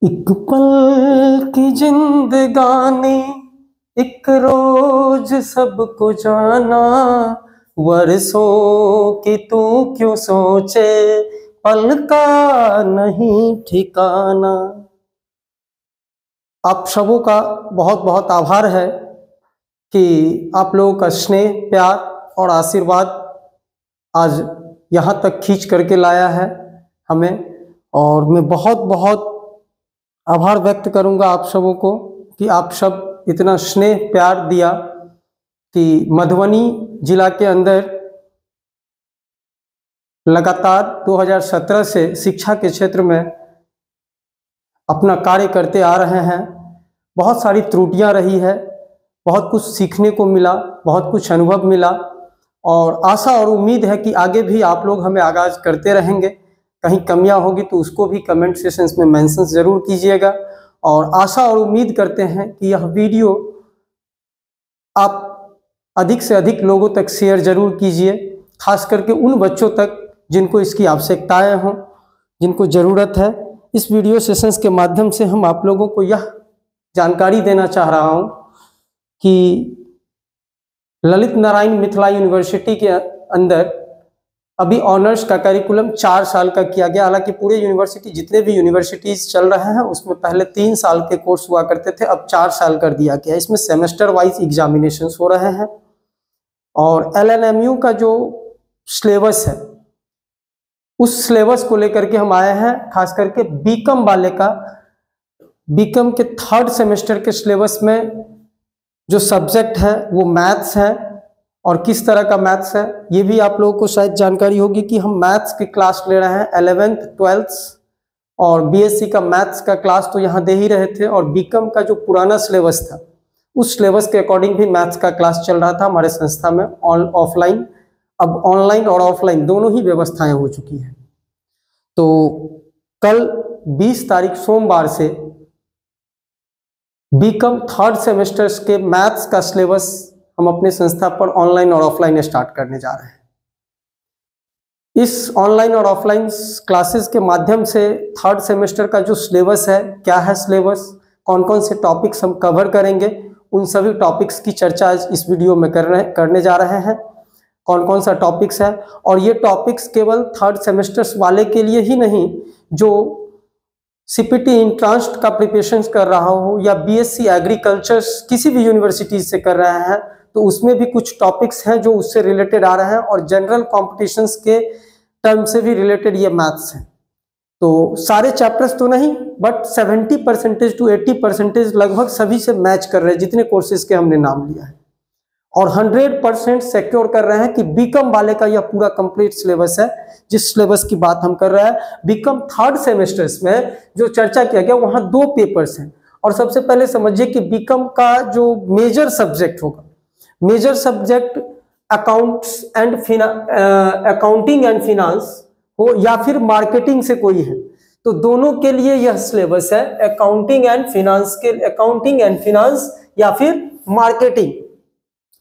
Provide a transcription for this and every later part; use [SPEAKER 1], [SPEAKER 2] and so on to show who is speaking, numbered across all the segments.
[SPEAKER 1] एक पल की जिंदगानी, एक रोज सबको जाना। वर्षों की तू क्यों सोचे, पल का नहीं ठिकाना। आप सबों का बहुत बहुत आभार है कि आप लोगों का स्नेह, प्यार और आशीर्वाद आज यहाँ तक खींच करके लाया है हमें। और मैं बहुत बहुत आभार व्यक्त करूंगा आप सबों को कि आप सब इतना स्नेह प्यार दिया कि मधुबनी जिला के अंदर लगातार 2017 से शिक्षा के क्षेत्र में अपना कार्य करते आ रहे हैं। बहुत सारी त्रुटियां रही है, बहुत कुछ सीखने को मिला, बहुत कुछ अनुभव मिला और आशा और उम्मीद है कि आगे भी आप लोग हमें आगाज करते रहेंगे। कहीं कमियां होगी तो उसको भी कमेंट सेशंस में मेंशन जरूर कीजिएगा। और आशा और उम्मीद करते हैं कि यह वीडियो आप अधिक से अधिक लोगों तक शेयर जरूर कीजिए, खास करके उन बच्चों तक जिनको इसकी आवश्यकताएं हों, जिनको ज़रूरत है। इस वीडियो सेशंस के माध्यम से हम आप लोगों को यह जानकारी देना चाह रहा हूं कि ललित नारायण मिथिला यूनिवर्सिटी के अंदर अभी ऑनर्स का करिकुलम 4 साल का किया गया। हालांकि पूरे यूनिवर्सिटी, जितने भी यूनिवर्सिटीज चल रहे हैं उसमें पहले 3 साल के कोर्स हुआ करते थे, अब 4 साल कर दिया गया। इसमें सेमेस्टर वाइज एग्जामिनेशंस हो रहे हैं और LNMU का जो सिलेबस है उस सिलेबस को लेकर के हम आए हैं। खास करके बीकॉम वाले का, बीकॉम के 3rd सेमेस्टर के सिलेबस में जो सब्जेक्ट है वो मैथ्स है। और किस तरह का मैथ्स है ये भी आप लोगों को शायद जानकारी होगी कि हम मैथ्स की क्लास ले रहे हैं 11th 12th और BSc का मैथ्स का क्लास तो यहाँ दे ही रहे थे। और बीकॉम का जो पुराना सिलेबस था उस सिलेबस के अकॉर्डिंग भी मैथ्स का क्लास चल रहा था हमारे संस्था में ऑफलाइन। अब ऑनलाइन और ऑफलाइन दोनों ही व्यवस्थाएं हो चुकी हैं। तो कल 20 तारीख सोमवार से बीकॉम 3rd सेमेस्टर्स के मैथ्स का सिलेबस हम अपने संस्था पर ऑनलाइन और ऑफलाइन स्टार्ट करने जा रहे हैं। इस ऑनलाइन और ऑफलाइन क्लासेस के माध्यम से 3rd सेमेस्टर का जो सिलेबस है, क्या है सिलेबस, कौन कौन से टॉपिक्स हम कवर करेंगे, उन सभी टॉपिक्स की चर्चा इस वीडियो में करने जा रहे हैं। कौन कौन सा टॉपिक्स है और ये टॉपिक्स केवल 3rd सेमेस्टर्स वाले के लिए ही नहीं, जो CPT इंट्रांस का प्रिपरेशन कर रहा हो या BSc एग्रीकल्चर किसी भी यूनिवर्सिटी से कर रहे हैं तो उसमें भी कुछ टॉपिक्स हैं जो उससे रिलेटेड आ रहे हैं। और जनरल कॉम्पिटिशन्स के टर्म से भी रिलेटेड ये मैथ्स है। तो सारे चैप्टर्स तो नहीं, बट 70% to 80% लगभग सभी से मैच कर रहे हैं जितने कोर्सेज के हमने नाम लिया है। और 100% सिक्योर कर रहे हैं कि बीकॉम वाले का यह पूरा कंप्लीट सिलेबस है। जिस सिलेबस की बात हम कर रहे हैं, बीकॉम 3rd सेमेस्टर्स में जो चर्चा किया गया वहां 2 पेपर्स हैं। और सबसे पहले समझिए कि बीकॉम का जो मेजर सब्जेक्ट होगा, major subject accounting and finance हो या फिर मार्केटिंग से कोई है, तो दोनों के लिए यह सिलेबस है। अकाउंटिंग एंड फिनांस या फिर मार्केटिंग,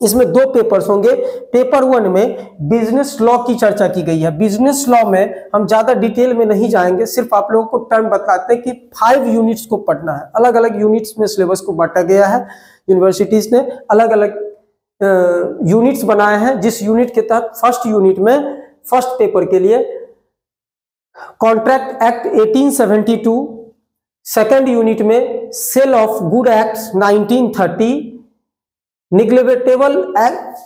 [SPEAKER 1] इसमें 2 पेपर्स होंगे। पेपर 1 में बिजनेस लॉ की चर्चा की गई है। बिजनेस लॉ में हम ज्यादा डिटेल में नहीं जाएंगे, सिर्फ आप लोगों को टर्म बताते हैं कि 5 यूनिट्स को पढ़ना है। अलग अलग यूनिट्स में सिलेबस को बांटा गया है। यूनिवर्सिटीज ने अलग अलग यूनिट्स बनाए हैं, जिस यूनिट के तहत फर्स्ट यूनिट में फर्स्ट पेपर के लिए कॉन्ट्रैक्ट एक्ट 1872, सेकेंड यूनिट में sale of good act 1930, neglectable act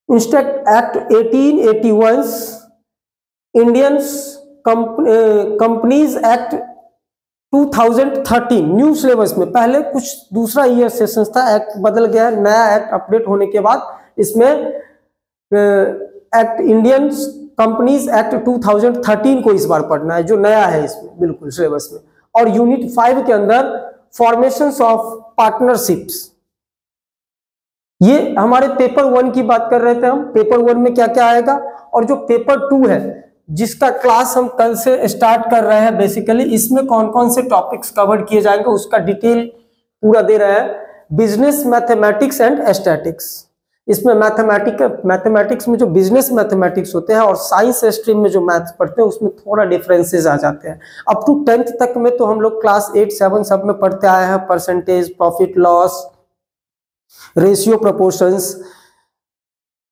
[SPEAKER 1] instruct act 1881, Indian companies act 2013। New syllabus में पहले कुछ दूसरा ईयर सेशन था, एक्ट बदल गया है। नया एक्ट अपडेट होने के बाद इसमें एक्ट इंडियन कंपनीज एक्ट 2013 को इस बार पढ़ना है, जो नया है इसमें बिल्कुल सिलेबस में। और यूनिट 5 के अंदर फॉर्मेशंस ऑफ पार्टनरशिप्स, ये हमारे पेपर 1 की बात कर रहे थे हम। पेपर 1 में क्या क्या आएगा, और जो पेपर 2 है जिसका क्लास हम कल से स्टार्ट कर रहे हैं, बेसिकली इसमें कौन कौन से टॉपिक्स कवर किए जाएंगे उसका डिटेल पूरा दे रहे हैं। बिजनेस मैथमेटिक्स एंड स्टैटिक्स, इसमें मैथमेटिक्स में जो बिजनेस मैथमेटिक्स होते हैं और साइंस स्ट्रीम में जो मैथ्स पढ़ते हैं उसमें थोड़ा डिफरेंसेस आ जाते हैं। अप टू 10th तक में तो हम लोग क्लास 8, 7 सब में पढ़ते आए हैं, percentage, profit loss, ratio, proportions,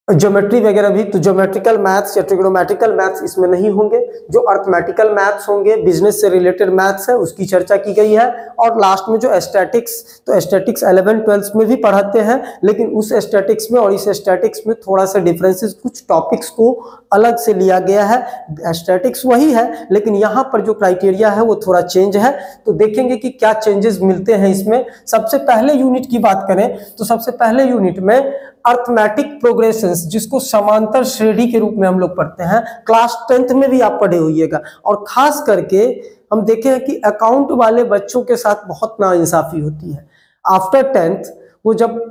[SPEAKER 1] geometry वगैरह भी। तो ज्योमेट्रिकल मैथ्स या ट्रिग्नोमेट्रिकल मैथ्स इसमें नहीं होंगे। जो अर्थमेटिकल मैथ्स होंगे, बिजनेस से रिलेटेड मैथ्स है, उसकी चर्चा की गई है। और लास्ट में जो स्टैटिक्स, तो स्टैटिक्स 11th 12th में भी पढ़ाते हैं, लेकिन उस स्टैटिक्स में और इस स्टैटिक्स में थोड़ा सा डिफरेंसेस, कुछ टॉपिक्स को अलग से लिया गया है। स्टैटिक्स वही है, लेकिन यहाँ पर जो क्राइटेरिया है वो थोड़ा चेंज है। तो देखेंगे कि क्या चेंजेस मिलते हैं इसमें। सबसे पहले यूनिट की बात करें तो सबसे पहले यूनिट में अर्थमेटिक प्रोग्रेशंस, जिसको समांतर श्रेणी के रूप में हम लोग पढ़ते हैं, क्लास 10th में भी आप पढ़े होइएगा। और खास करके हम देखे हैं कि अकाउंट वाले बच्चों के साथ बहुत नाइंसाफी होती है। आफ्टर 10th वो जब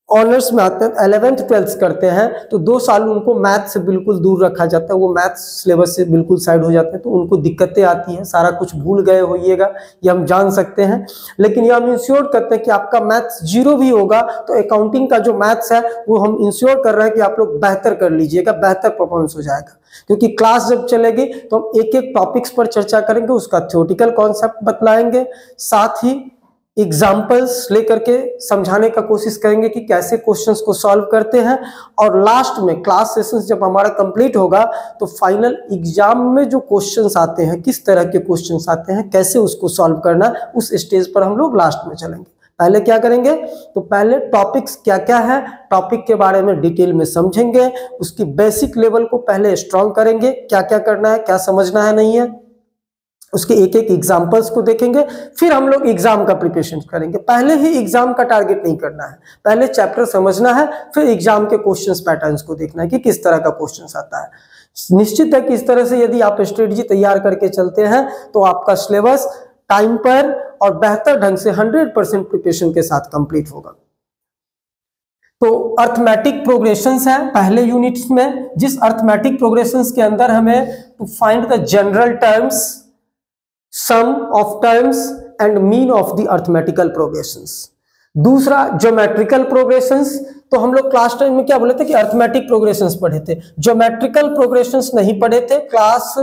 [SPEAKER 1] ऑनर्स में आते हैं, 11th 12th करते हैं, तो 2 साल उनको मैथ से बिल्कुल दूर रखा जाता है। वो मैथ सिलेबस से बिल्कुल साइड हो जाते हैं, तो उनको दिक्कतें आती हैं, सारा कुछ भूल गए होइएगा, ये हम जान सकते हैं। लेकिन ये हम इंश्योर करते हैं कि आपका मैथ्स 0 भी होगा तो अकाउंटिंग का जो मैथ्स है वो हम इंश्योर कर रहे हैं कि आप लोग बेहतर कर लीजिएगा, बेहतर परफॉर्मेंस हो जाएगा। क्योंकि क्लास जब चलेगी तो हम एक एक टॉपिक्स पर चर्चा करेंगे, उसका थ्योरेटिकल कॉन्सेप्ट बतलाएंगे, साथ ही एग्जाम्पल्स लेकर के समझाने का कोशिश करेंगे कि कैसे क्वेश्चंस को सॉल्व करते हैं। और लास्ट में क्लास सेशंस जब हमारा कंप्लीट होगा तो फाइनल एग्जाम में जो क्वेश्चंस आते हैं, किस तरह के क्वेश्चंस आते हैं, कैसे उसको सॉल्व करना, उस स्टेज पर हम लोग लास्ट में चलेंगे। पहले क्या करेंगे, तो पहले टॉपिक्स क्या क्या है, टॉपिक के बारे में डिटेल में समझेंगे, उसकी बेसिक लेवल को पहले स्ट्रॉन्ग करेंगे, क्या क्या करना है, क्या समझना है, नहीं है, उसके एक एक एग्जाम्पल्स को देखेंगे। फिर हम लोग एग्जाम का प्रिपरेशन करेंगे। पहले ही एग्जाम का टारगेट नहीं करना है, पहले चैप्टर समझना है, फिर एग्जाम के क्वेश्चंस पैटर्न्स को देखना है कि किस तरह का क्वेश्चंस आता है। निश्चित है कि इस तरह से यदि आप स्ट्रेटजी तैयार करके चलते हैं तो आपका सिलेबस टाइम पर और बेहतर ढंग से 100% प्रिपरेशन के साथ कंप्लीट होगा। तो अर्थमेटिक प्रोग्रेशंस है पहले यूनिट्स में, जिस अर्थमेटिक प्रोग्रेशंस के अंदर हमें to find the general terms, sum of terms and mean of the arithmetical progressions. दूसरा ज्योमेट्रिकल प्रोग्रेशंस, तो हम लोग क्लास 10 में क्या बोले थे कि अर्थमेटिक प्रोग्रेशंस पढ़े थे, ज्योमेट्रिकल प्रोग्रेशंस नहीं पढ़े थे। क्लास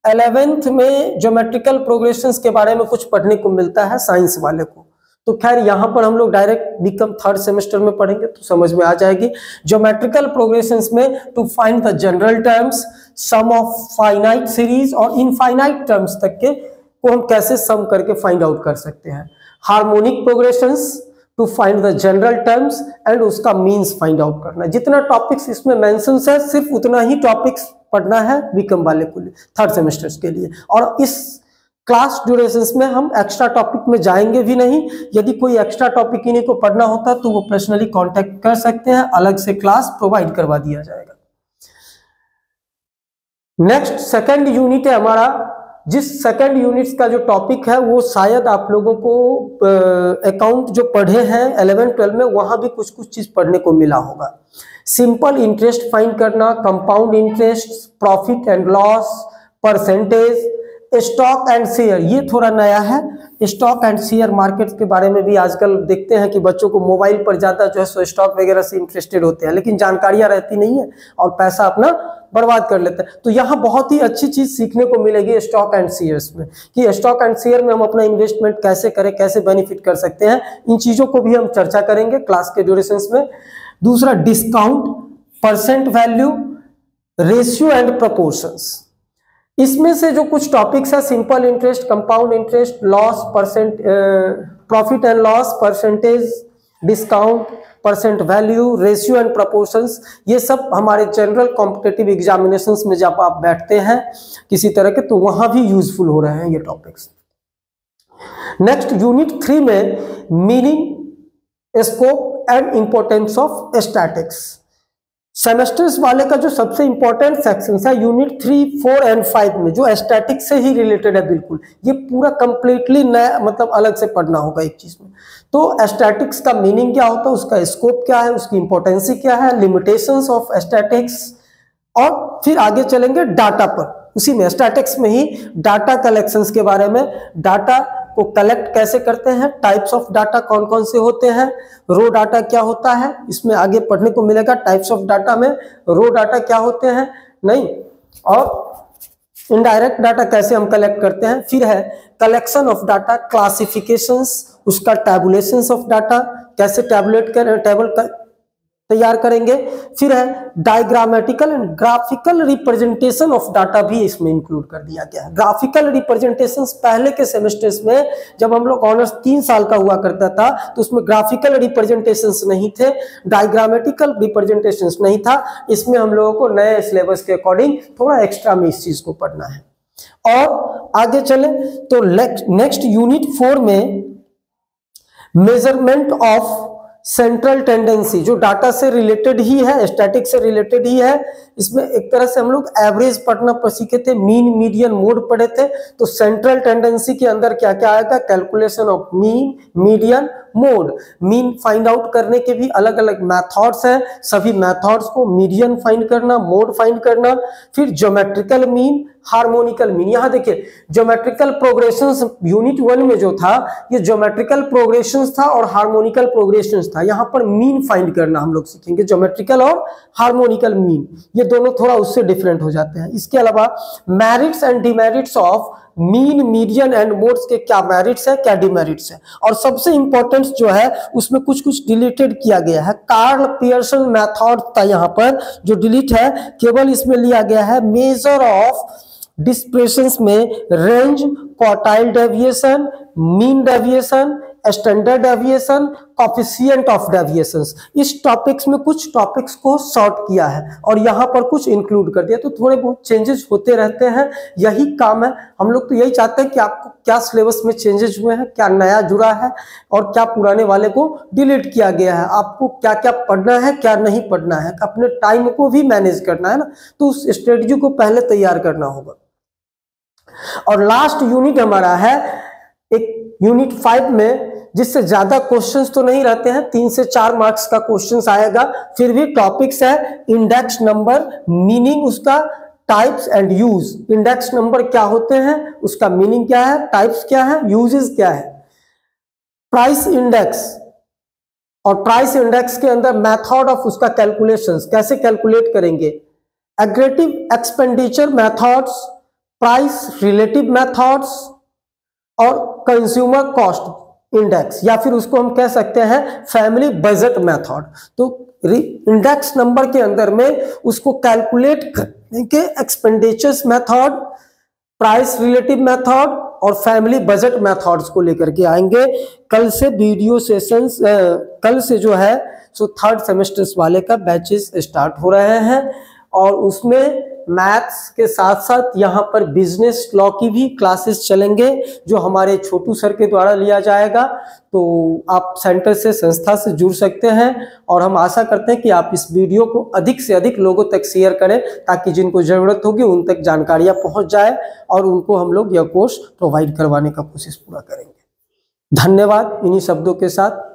[SPEAKER 1] 11th में ज्योमेट्रिकल प्रोग्रेशंस के बारे में कुछ पढ़ने को मिलता है साइंस वाले को। तो खैर यहाँ पर हम लोग डायरेक्ट बिकम 3rd सेमेस्टर में पढ़ेंगे तो समझ में आ जाएगी। ज्योमेट्रिकल प्रोग्रेशंस में to find the general terms, sum of finite series और इनफाइनाइट टर्म्स तक के को हम कैसे सम करके फाइंड आउट कर सकते हैं। Harmonic progressions to find the general terms and उसका मीन्स फाइंड आउट करना। जितना टॉपिक्स इसमें मेंशन है सिर्फ उतना ही टॉपिक्स पढ़ना है बीकॉम वाले को 3rd सेमेस्टर्स के लिए। और इस क्लास ड्यूरेशंस में हम एक्स्ट्रा टॉपिक में जाएंगे भी नहीं। यदि कोई एक्स्ट्रा टॉपिक इन्हीं को पढ़ना होता तो वो पर्सनली कांटेक्ट कर सकते हैं, अलग से क्लास प्रोवाइड करवा दिया जाएगा। नेक्स्ट सेकंड यूनिट है हमारा, जिस सेकंड यूनिट का जो टॉपिक है वो शायद आप लोगों को अकाउंट जो पढ़े हैं 11 12 में वहां भी कुछ कुछ चीज पढ़ने को मिला होगा। सिंपल इंटरेस्ट फाइंड करना, compound interest, profit and loss, percentage, stock and share, ये थोड़ा नया है। स्टॉक एंड शेयर मार्केट के बारे में भी आजकल देखते हैं कि बच्चों को मोबाइल पर ज्यादा जो है सो स्टॉक वगैरह से इंटरेस्टेड होते हैं, लेकिन जानकारियां रहती नहीं है और पैसा अपना बर्बाद कर लेते हैं। तो यहाँ बहुत ही अच्छी चीज सीखने को मिलेगी स्टॉक एंड शेयर्स में, कि स्टॉक एंड शेयर में हम अपना इन्वेस्टमेंट कैसे करें, कैसे बेनिफिट कर सकते हैं। इन चीजों को भी हम चर्चा करेंगे क्लास के ड्यूरेशंस में। दूसरा discount, percent value, ratio and proportions. इसमें से जो कुछ टॉपिक्स है, simple interest, compound interest, loss, percent, profit and loss, percentage, discount, percent value, ratio and proportions, ये सब हमारे जनरल कॉम्पिटिटिव एग्जामिनेशंस में जब आप बैठते हैं किसी तरह के, तो वहां भी यूजफुल हो रहे हैं ये टॉपिक्स। नेक्स्ट यूनिट 3 में meaning, scope and importance of statics. Semesters वाले का जो सबसे इंपॉर्टेंट सेक्शन है यूनिट 3, 4 एंड 5 में, जो स्टैटिक्स से ही रिलेटेड है बिल्कुल। ये पूरा कंप्लीटली नया, मतलब अलग से पढ़ना होगा एक चीज में। तो स्टैटिक्स का मीनिंग क्या होता है, उसका स्कोप क्या है, उसकी इंपॉर्टेंसी क्या है, लिमिटेशंस ऑफ स्टैटिक्स, और फिर आगे चलेंगे डाटा पर। उसी में स्टैटिक्स में ही डाटा कलेक्शंस के बारे में, डाटा को कलेक्ट कैसे करते हैं, टाइप्स ऑफ डाटा कौन कौन से होते हैं, रो डाटा क्या होता है, इसमें आगे पढ़ने को मिलेगा। टाइप्स ऑफ डाटा में रो डाटा क्या होते हैं नहीं, और इनडायरेक्ट डाटा कैसे हम कलेक्ट करते हैं। फिर है कलेक्शन ऑफ डाटा, क्लासिफिकेशंस, उसका टैबुलेशंस ऑफ डाटा, कैसे टैबुलेट करें, टेबल तैयार करेंगे। फिर है diagrammatical and graphical representation of data भी इसमें इंक्लूड कर दिया गया है। ग्राफिकल रिप्रेजेंटेशंस पहले के सेमेस्टर्स में जब हम लोग ऑनर्स 3 साल का हुआ करता था तो उसमें ग्राफिकल रिप्रेजेंटेशंस नहीं थे, डायग्रामेटिकल रिप्रेजेंटेशंस नहीं था। इसमें हम लोगों को नए सिलेबस के अकॉर्डिंग थोड़ा एक्स्ट्रा में इस चीज को पढ़ना है। और आगे चले तो नेक्स्ट यूनिट 4 में मेजरमेंट ऑफ सेंट्रल टेंडेंसी, जो डाटा से रिलेटेड ही है, स्टैटिक से रिलेटेड ही है। इसमें एक तरह से हम लोग एवरेज पढ़ना सीखे थे, मीन मीडियन मोड पढ़े थे। तो सेंट्रल टेंडेंसी के अंदर क्या क्या आएगा, calculation of mean median mode. Mean find out करने के भी अलग अलग मेथड्स हैं, सभी मेथड्स को मीडियन फाइंड करना, मोड फाइंड करना। फिर ज्योमेट्रिकल मीन, हार्मोनिकल मीन। यहां देखिए ज्योमेट्रिकल प्रोग्रेशंस यूनिट 1 में जो था ये ज्योमेट्रिकल प्रोग्रेशंस था और हार्मोनिकल प्रोग्रेशंस था। यहां पर मीन फाइंड करना हम लोग सीखेंगे, ज्योमेट्रिकल और हार्मोनिकल मीन, ये दोनों थोड़ा उससे डिफरेंट हो जाते हैं। इसके अलावा merits and demerits of mean median and modes के क्या मेरिट्स है, क्या डिमेरिट्स है। और सबसे इंपॉर्टेंट जो है उसमें कुछ कुछ डिलीटेड किया गया है। कार्ल पियर्सन मेथड था यहाँ पर, जो डिलीट है, केवल इसमें लिया गया है मेजर ऑफ डिस्पर्शंस में range, quartile deviation, mean deviation, standard deviation, coefficient of deviations. इस टॉपिक्स में कुछ टॉपिक्स को सॉर्ट किया है और यहाँ पर कुछ इंक्लूड कर दिया। तो थोड़े बहुत चेंजेस होते रहते हैं, यही काम है। हम लोग तो यही चाहते हैं कि आपको क्या सिलेबस में चेंजेस हुए हैं, क्या नया जुड़ा है और क्या पुराने वाले को डिलीट किया गया है, आपको क्या क्या पढ़ना है, क्या नहीं पढ़ना है, अपने टाइम को भी मैनेज करना है ना। तो उस स्ट्रेटजी को पहले तैयार करना होगा। और लास्ट यूनिट हमारा है एक यूनिट 5 में, जिससे ज्यादा क्वेश्चंस तो नहीं रहते हैं, 3 से 4 मार्क्स का क्वेश्चंस आएगा। फिर भी टॉपिक्स है इंडेक्स नंबर, मीनिंग उसका, types and use. Index number क्या होते हैं, उसका मीनिंग क्या है, टाइप्स क्या है, यूजेस क्या है। प्राइस इंडेक्स, और प्राइस इंडेक्स के अंदर मेथड ऑफ उसका कैलकुलेशंस, कैसे कैलकुलेट करेंगे। Aggregative expenditure methods, price relative methods और कंज्यूमर कॉस्ट इंडेक्स, या फिर उसको हम कह सकते हैं फैमिली बजट मेथड। तो इंडेक्स नंबर के अंदर में उसको कैलकुलेट करने के expenditures method, price relative method और फैमिली बजट मेथड्स को लेकर के आएंगे। कल से वीडियो सेशंस, कल से जो है सो 3rd सेमेस्टर्स वाले का बैचेस स्टार्ट हो रहे हैं और उसमें मैथ्स के साथ साथ यहाँ पर बिजनेस लॉ की भी क्लासेस चलेंगे, जो हमारे छोटू सर के द्वारा लिया जाएगा। तो आप सेंटर से, संस्था से जुड़ सकते हैं और हम आशा करते हैं कि आप इस वीडियो को अधिक से अधिक लोगों तक शेयर करें, ताकि जिनको ज़रूरत होगी उन तक जानकारियाँ पहुँच जाए और उनको हम लोग यह कोर्स प्रोवाइड करवाने का कोशिश पूरा करेंगे। धन्यवाद। इन्हीं शब्दों के साथ